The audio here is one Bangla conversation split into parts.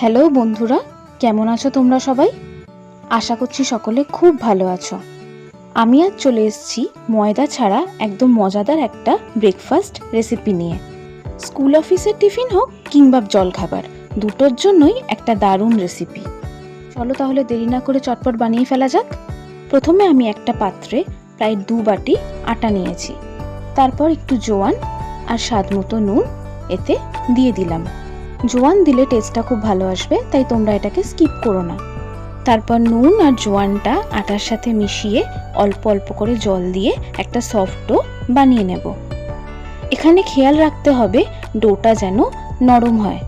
হ্যালো বন্ধুরা, কেমন আছো তোমরা সবাই? আশা করছি সকলে খুব ভালো আছো। আমি আজ চলে এসেছি ময়দা ছাড়া একদম মজাদার একটা ব্রেকফাস্ট রেসিপি নিয়ে। স্কুল অফিসের টিফিন হোক কিংবা জলখাবার, দুটোর জন্যই একটা দারুণ রেসিপি। চলো তাহলে দেরি না করে চটপট বানিয়ে ফেলা যাক। প্রথমে আমি একটা পাত্রে প্রায় 2 বাটি আটা নিয়েছি। তারপর একটু জোয়ান আর স্বাদ মতো নুন এতে দিয়ে দিলাম। জোয়ান দিলে টেস্টটা খুব ভালো আসবে, তাই তোমরা এটাকে স্কিপ করো না। তারপর নুন আর জোয়ানটা আটার সাথে মিশিয়ে অল্প অল্প করে জল দিয়ে একটা সফট ডো বানিয়ে নেব। এখানে খেয়াল রাখতে হবে ডোটা যেন নরম হয়।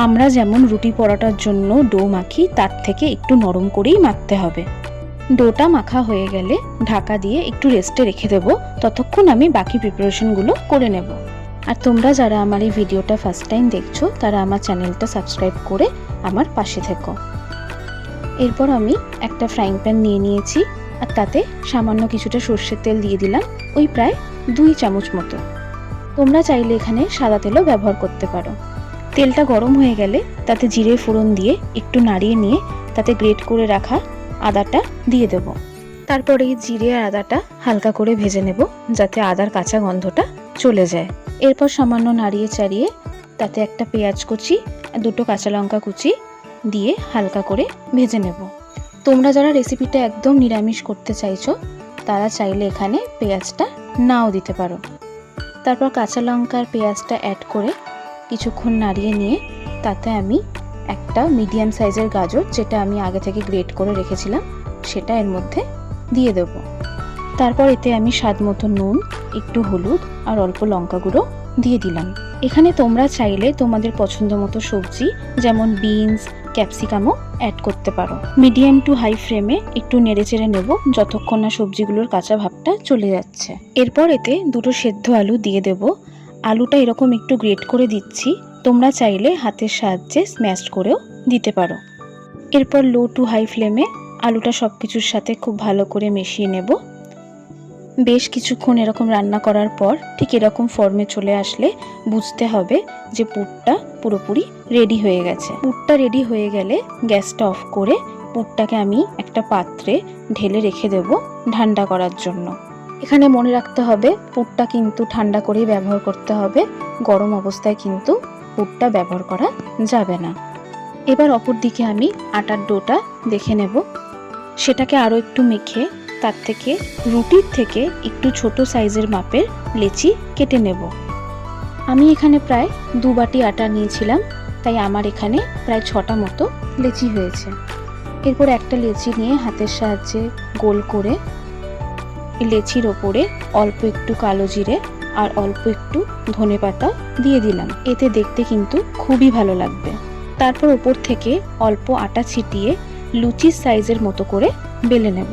আমরা যেমন রুটি পরোটার জন্য ডো মাখি তার থেকে একটু নরম করেই মাখতে হবে। ডোটা মাখা হয়ে গেলে ঢাকা দিয়ে একটু রেস্টে রেখে দেবো, ততক্ষণ আমি বাকি প্রিপারেশনগুলো করে নেব। আর তোমরা যারা আমার এই ভিডিওটা ফার্স্ট টাইম দেখছো তারা আমার চ্যানেলটা সাবস্ক্রাইব করে আমার পাশে থেকো। এরপর আমি একটা ফ্রাইং প্যান নিয়ে নিয়েছি আর তাতে সামান্য কিছুটা সর্ষের তেল দিয়ে দিলাম, ওই প্রায় 2 চামচ মতো। তোমরা চাইলে এখানে সাদা তেলও ব্যবহার করতে পারো। তেলটা গরম হয়ে গেলে তাতে জিরে ফোড়ন দিয়ে একটু নাড়িয়ে নিয়ে তাতে গ্রেট করে রাখা আদাটা দিয়ে দেব। তারপর এই জিরে আর আদাটা হালকা করে ভেজে নেব যাতে আদার কাঁচা গন্ধটা চলে যায়। এরপর সামান্য নাড়িয়ে চাড়িয়ে তাতে একটা পেঁয়াজ কুচি আর 2টো কাঁচা লঙ্কা কুচি দিয়ে হালকা করে ভেজে নেব। তোমরা যারা রেসিপিটা একদম নিরামিষ করতে চাইছো তারা চাইলে এখানে পেঁয়াজটা নাও দিতে পারো। তারপর কাঁচা লঙ্কা আর পেঁয়াজটা অ্যাড করে কিছুক্ষণ নাড়িয়ে নিয়ে তাতে আমি একটা মিডিয়াম সাইজের গাজর, যেটা আমি আগে থেকে গ্রেট করে রেখেছিলাম, সেটা এর মধ্যে দিয়ে দেব। তারপর এতে আমি স্বাদ মতো নুন, একটু হলুদ আর অল্প লঙ্কা গুঁড়ো দিয়ে দিলাম। এখানে তোমরা চাইলে তোমাদের পছন্দ মতো সবজি যেমন বিনস, ক্যাপসিকামও অ্যাড করতে পারো। মিডিয়াম টু হাই ফ্লেমে একটু নেড়েচেড়ে নেব যতক্ষণ না সবজিগুলোর কাঁচা ভাবটা চলে যাচ্ছে। এরপর এতে 2টো সেদ্ধ আলু দিয়ে দেব। আলুটা এরকম একটু গ্রেট করে দিচ্ছি, তোমরা চাইলে হাতের সাহায্যে স্ম্যাশ করেও দিতে পারো। এরপর লো টু হাই ফ্লেমে আলুটা সব কিছুর সাথে খুব ভালো করে মিশিয়ে নেব। বেশ কিছুক্ষণ এরকম রান্না করার পর ঠিক এরকম ফর্মে চলে আসলে বুঝতে হবে যে পুরটা পুরোপুরি রেডি হয়ে গেছে। পুরটা রেডি হয়ে গেলে গ্যাসটা অফ করে পুরটাকে আমি একটা পাত্রে ঢেলে রেখে দেব ঠান্ডা করার জন্য। এখানে মনে রাখতে হবে পুরটা কিন্তু ঠান্ডা করেই ব্যবহার করতে হবে, গরম অবস্থায় কিন্তু পুরটা ব্যবহার করা যাবে না। এবার অপর দিকে আমি আটার ডোটা দেখে নেব। সেটাকে আরও একটু মেখে তার থেকে রুটির থেকে একটু ছোট সাইজের মাপের লেচি কেটে নেব। আমি এখানে প্রায় 2 বাটি আটা নিয়েছিলাম, তাই আমার এখানে প্রায় 6টা মতো লেচি হয়েছে। এরপর একটা লেচি নিয়ে হাতের সাহায্যে গোল করে লেচির ওপরে অল্প একটু কালো জিরে আর অল্প একটু ধনেপাতা দিয়ে দিলাম। এতে দেখতে কিন্তু খুবই ভালো লাগবে। তারপর ওপর থেকে অল্প আটা ছিটিয়ে লুচির সাইজের মতো করে বেলে নেব।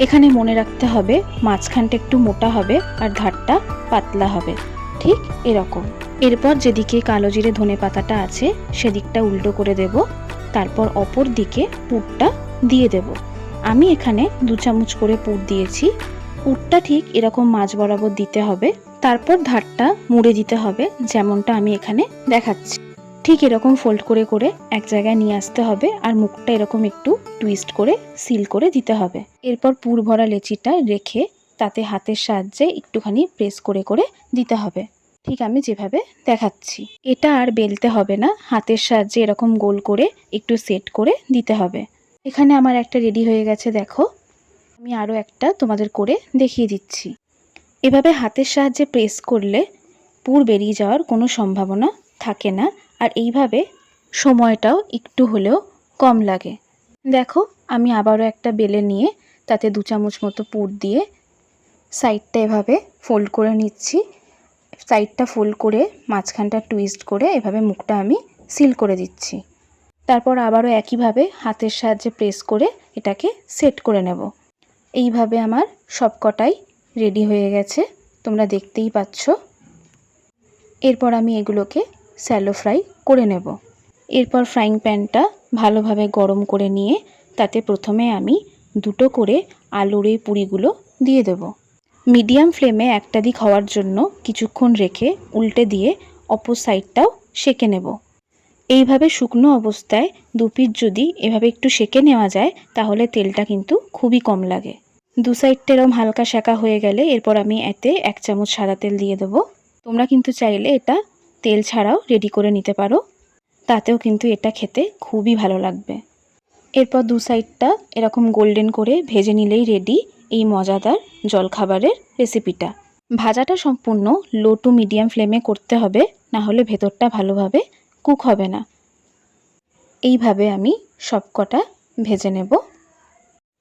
এখানে মনে রাখতে হবে মাঝখানটা একটু মোটা হবে আর ধারটা পাতলা হবে, ঠিক এরকম। এরপর যেদিকে কালো জিরে ধনেপাতাটা আছে সেদিকটা উল্টো করে দেব। তারপর অপর দিকে পুরটা দিয়ে দেব। আমি এখানে 2 চামচ করে পুর দিয়েছি। পুরটা ঠিক এরকম মাঝ বরাবর দিতে হবে। তারপর ধারটা মুড়ে দিতে হবে, যেমনটা আমি এখানে দেখাচ্ছি। ঠিক এরকম ফোল্ড করে করে এক জায়গায় নিয়ে আসতে হবে আর মুখটা এরকম একটু টুইস্ট করে সিল করে দিতে হবে। এরপর পুর ভরা লেচিটা রেখে তাতে হাতের সাহায্যে একটুখানি প্রেস করে করে দিতে হবে, ঠিক আমি যেভাবে দেখাচ্ছি। এটা আর বেলতে হবে না, হাতের সাহায্যে এরকম গোল করে একটু সেট করে দিতে হবে। এখানে আমার একটা রেডি হয়ে গেছে, দেখো। আমি আরও একটা তোমাদের করে দেখিয়ে দিচ্ছি। এভাবে হাতের সাহায্যে প্রেস করলে পুর বেরিয়ে যাওয়ার কোনো সম্ভাবনা থাকে না, আর এইভাবে সময়টাও একটু হলেও কম লাগে। দেখো আমি আবারও একটা বেলে নিয়ে তাতে 2 চামচ মতো পুর দিয়ে সাইডটা এভাবে ফোল্ড করে নিচ্ছি। সাইডটা ফোল্ড করে মাঝখানটা টুইস্ট করে এভাবে মুখটা আমি সিল করে দিচ্ছি। তারপর আবারও একইভাবে হাতের সাহায্যে প্রেস করে এটাকে সেট করে নেব। এইভাবে আমার সবকটাই রেডি হয়ে গেছে, তোমরা দেখতেই পাচ্ছ। এরপর আমি এগুলোকে স্যালো ফ্রাই করে নেব। এরপর ফ্রাইং প্যানটা ভালোভাবে গরম করে নিয়ে তাতে প্রথমে আমি 2টো করে আলুর এই পুরিগুলো দিয়ে দেব। মিডিয়াম ফ্লেমে একটা দিক হওয়ার জন্য কিছুক্ষণ রেখে উল্টে দিয়ে অপর সাইডটাও সেঁকে নেব। এইভাবে শুকনো অবস্থায় 2 পিস যদি এভাবে একটু সেঁকে নেওয়া যায় তাহলে তেলটা কিন্তু খুবই কম লাগে। 2 সাইডটা এরকম হালকা সেঁকা হয়ে গেলে এরপর আমি এতে 1 চামচ সাদা তেল দিয়ে দেবো। তোমরা কিন্তু চাইলে এটা তেল ছাড়াও রেডি করে নিতে পারো, তাতেও কিন্তু এটা খেতে খুবই ভালো লাগবে। এরপর 2 সাইডটা এরকম গোল্ডেন করে ভেজে নিলেই রেডি এই মজাদার জলখাবারের রেসিপিটা। ভাজাটা সম্পূর্ণ লো টু মিডিয়াম ফ্লেমে করতে হবে, না হলে ভেতরটা ভালোভাবে কুক হবে না। এইভাবে আমি সবকটা ভেজে নেব।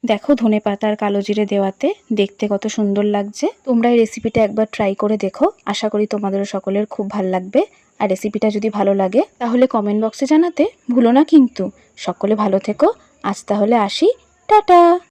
দেখো ধনেপাতা আর কালো জিরে দেওয়াতে দেখতে কত সুন্দর লাগছে। তোমরা এই রেসিপিটা একবার ট্রাই করে দেখো, আশা করি তোমাদেরও সকলের খুব ভালো লাগবে। আর রেসিপিটা যদি ভালো লাগে তাহলে কমেন্ট বক্সে জানাতে ভুলো না কিন্তু। সকলে ভালো থেকো, আজ তাহলে আসি, টাটা।